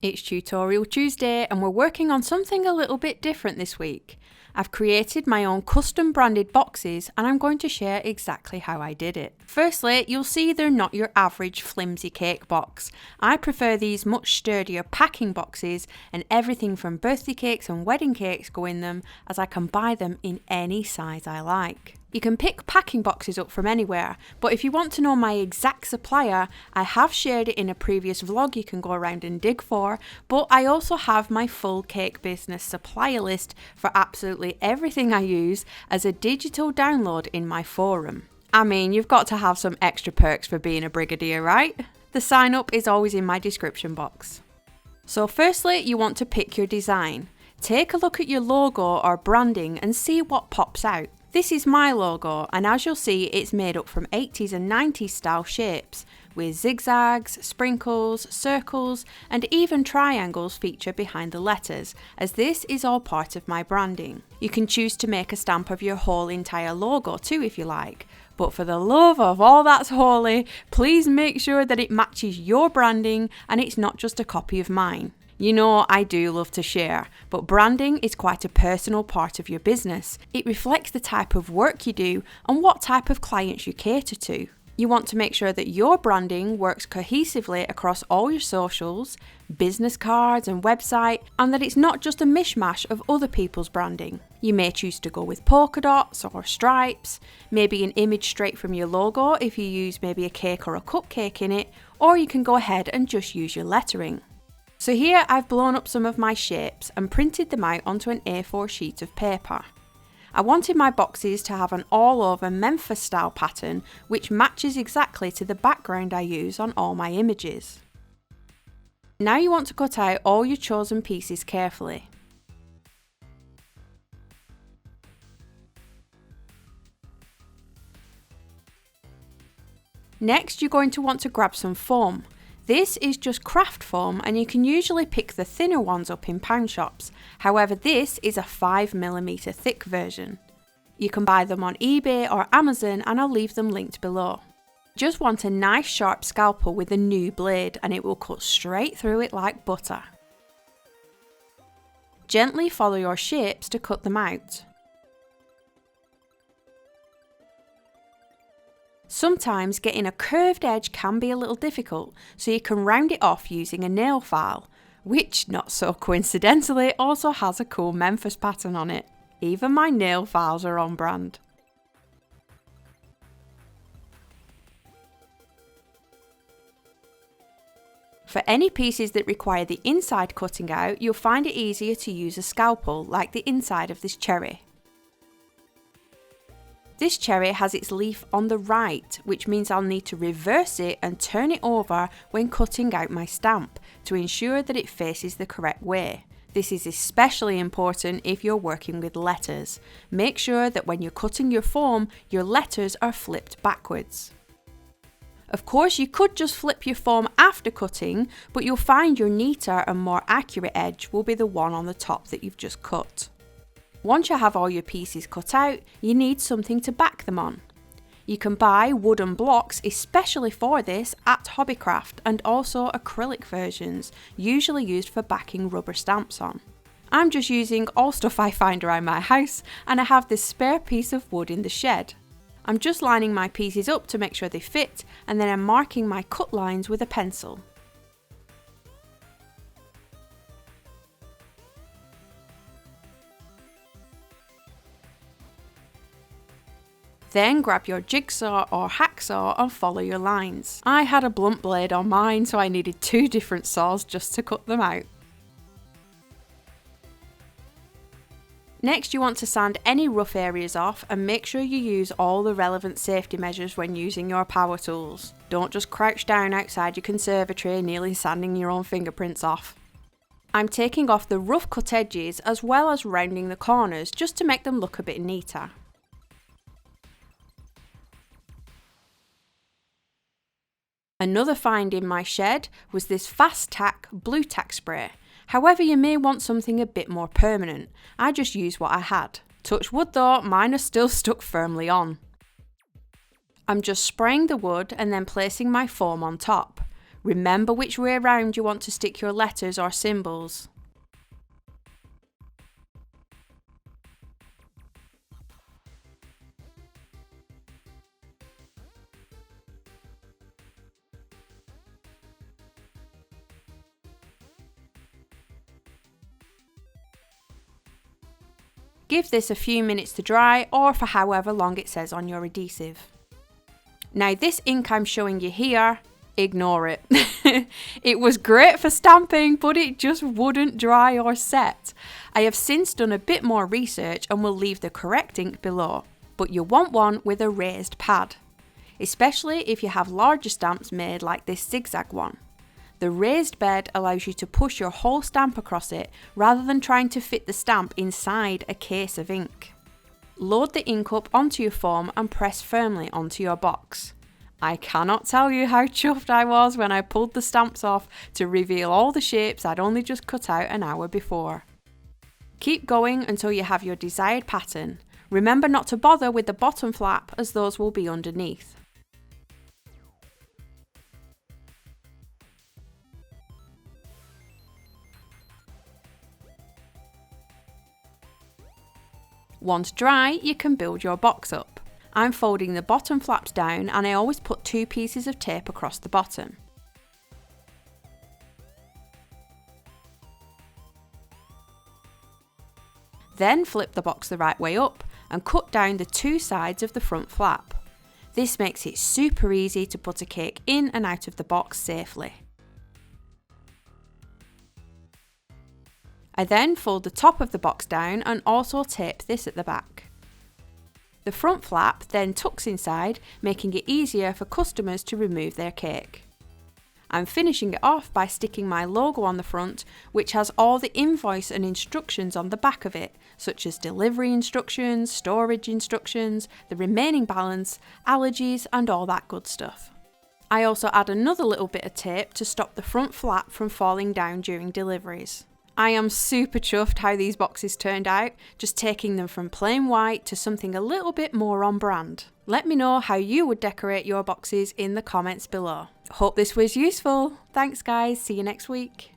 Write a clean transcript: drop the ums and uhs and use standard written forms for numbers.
It's Tutorial Tuesday and we're working on something a little bit different this week. I've created my own custom branded boxes and I'm going to share exactly how I did it. Firstly, you'll see they're not your average flimsy cake box. I prefer these much sturdier packing boxes, and everything from birthday cakes and wedding cakes go in them, as I can buy them in any size I like. You can pick packing boxes up from anywhere, but if you want to know my exact supplier, I have shared it in a previous vlog you can go around and dig for, but I also have my full cake business supplier list for absolutely everything I use as a digital download in my forum. I mean, you've got to have some extra perks for being a brigadier, right? The sign up is always in my description box. So firstly, you want to pick your design. Take a look at your logo or branding and see what pops out. This is my logo, and as you'll see, it's made up from 80s and 90s style shapes, with zigzags, sprinkles, circles, and even triangles feature behind the letters, as this is all part of my branding. You can choose to make a stamp of your whole entire logo too if you like, but for the love of all that's holy, please make sure that it matches your branding and it's not just a copy of mine. You know, I do love to share, but branding is quite a personal part of your business. It reflects the type of work you do and what type of clients you cater to. You want to make sure that your branding works cohesively across all your socials, business cards and website, and that it's not just a mishmash of other people's branding. You may choose to go with polka dots or stripes, maybe an image straight from your logo if you use maybe a cake or a cupcake in it, or you can go ahead and just use your lettering. So here I've blown up some of my shapes and printed them out onto an A4 sheet of paper. I wanted my boxes to have an all over Memphis style pattern which matches exactly to the background I use on all my images. Now you want to cut out all your chosen pieces carefully. Next, you're going to want to grab some foam. This is just craft foam and you can usually pick the thinner ones up in pound shops. However, this is a 5mm thick version. You can buy them on eBay or Amazon and I'll leave them linked below. Just want a nice sharp scalpel with a new blade and it will cut straight through it like butter. Gently follow your shapes to cut them out. Sometimes getting a curved edge can be a little difficult, so you can round it off using a nail file, which, not so coincidentally, also has a cool Memphis pattern on it. Even my nail files are on brand. For any pieces that require the inside cutting out, you'll find it easier to use a scalpel, like the inside of this cherry. This cherry has its leaf on the right, which means I'll need to reverse it and turn it over when cutting out my stamp to ensure that it faces the correct way. This is especially important if you're working with letters. Make sure that when you're cutting your foam, your letters are flipped backwards. Of course, you could just flip your foam after cutting, but you'll find your neater and more accurate edge will be the one on the top that you've just cut. Once you have all your pieces cut out, you need something to back them on. You can buy wooden blocks especially for this at Hobbycraft, and also acrylic versions, usually used for backing rubber stamps on. I'm just using all stuff I find around my house, and I have this spare piece of wood in the shed. I'm just lining my pieces up to make sure they fit, and then I'm marking my cut lines with a pencil. Then grab your jigsaw or hacksaw and follow your lines. I had a blunt blade on mine, so I needed 2 different saws just to cut them out. Next, you want to sand any rough areas off and make sure you use all the relevant safety measures when using your power tools. Don't just crouch down outside your conservatory nearly sanding your own fingerprints off. I'm taking off the rough cut edges as well as rounding the corners just to make them look a bit neater. Another find in my shed was this Fast Tack blue tack spray. However, you may want something a bit more permanent. I just used what I had. Touch wood though, mine are still stuck firmly on. I'm just spraying the wood and then placing my foam on top. Remember which way around you want to stick your letters or symbols. Give this a few minutes to dry or for however long it says on your adhesive. Now this ink I'm showing you here, ignore it. It was great for stamping, but it just wouldn't dry or set. I have since done a bit more research and will leave the correct ink below, but you want one with a raised pad, especially if you have larger stamps made like this zigzag one. The raised bed allows you to push your whole stamp across it rather than trying to fit the stamp inside a case of ink. Load the ink up onto your foam and press firmly onto your box. I cannot tell you how chuffed I was when I pulled the stamps off to reveal all the shapes I'd only just cut out an hour before. Keep going until you have your desired pattern. Remember not to bother with the bottom flap as those will be underneath. Once dry, you can build your box up. I'm folding the bottom flaps down and I always put 2 pieces of tape across the bottom. Then flip the box the right way up and cut down the 2 sides of the front flap. This makes it super easy to put a cake in and out of the box safely. I then fold the top of the box down and also tape this at the back. The front flap then tucks inside, making it easier for customers to remove their cake. I'm finishing it off by sticking my logo on the front, which has all the invoice and instructions on the back of it, such as delivery instructions, storage instructions, the remaining balance, allergies and all that good stuff. I also add another little bit of tape to stop the front flap from falling down during deliveries. I am super chuffed how these boxes turned out, just taking them from plain white to something a little bit more on brand. Let me know how you would decorate your boxes in the comments below. Hope this was useful. Thanks guys, see you next week.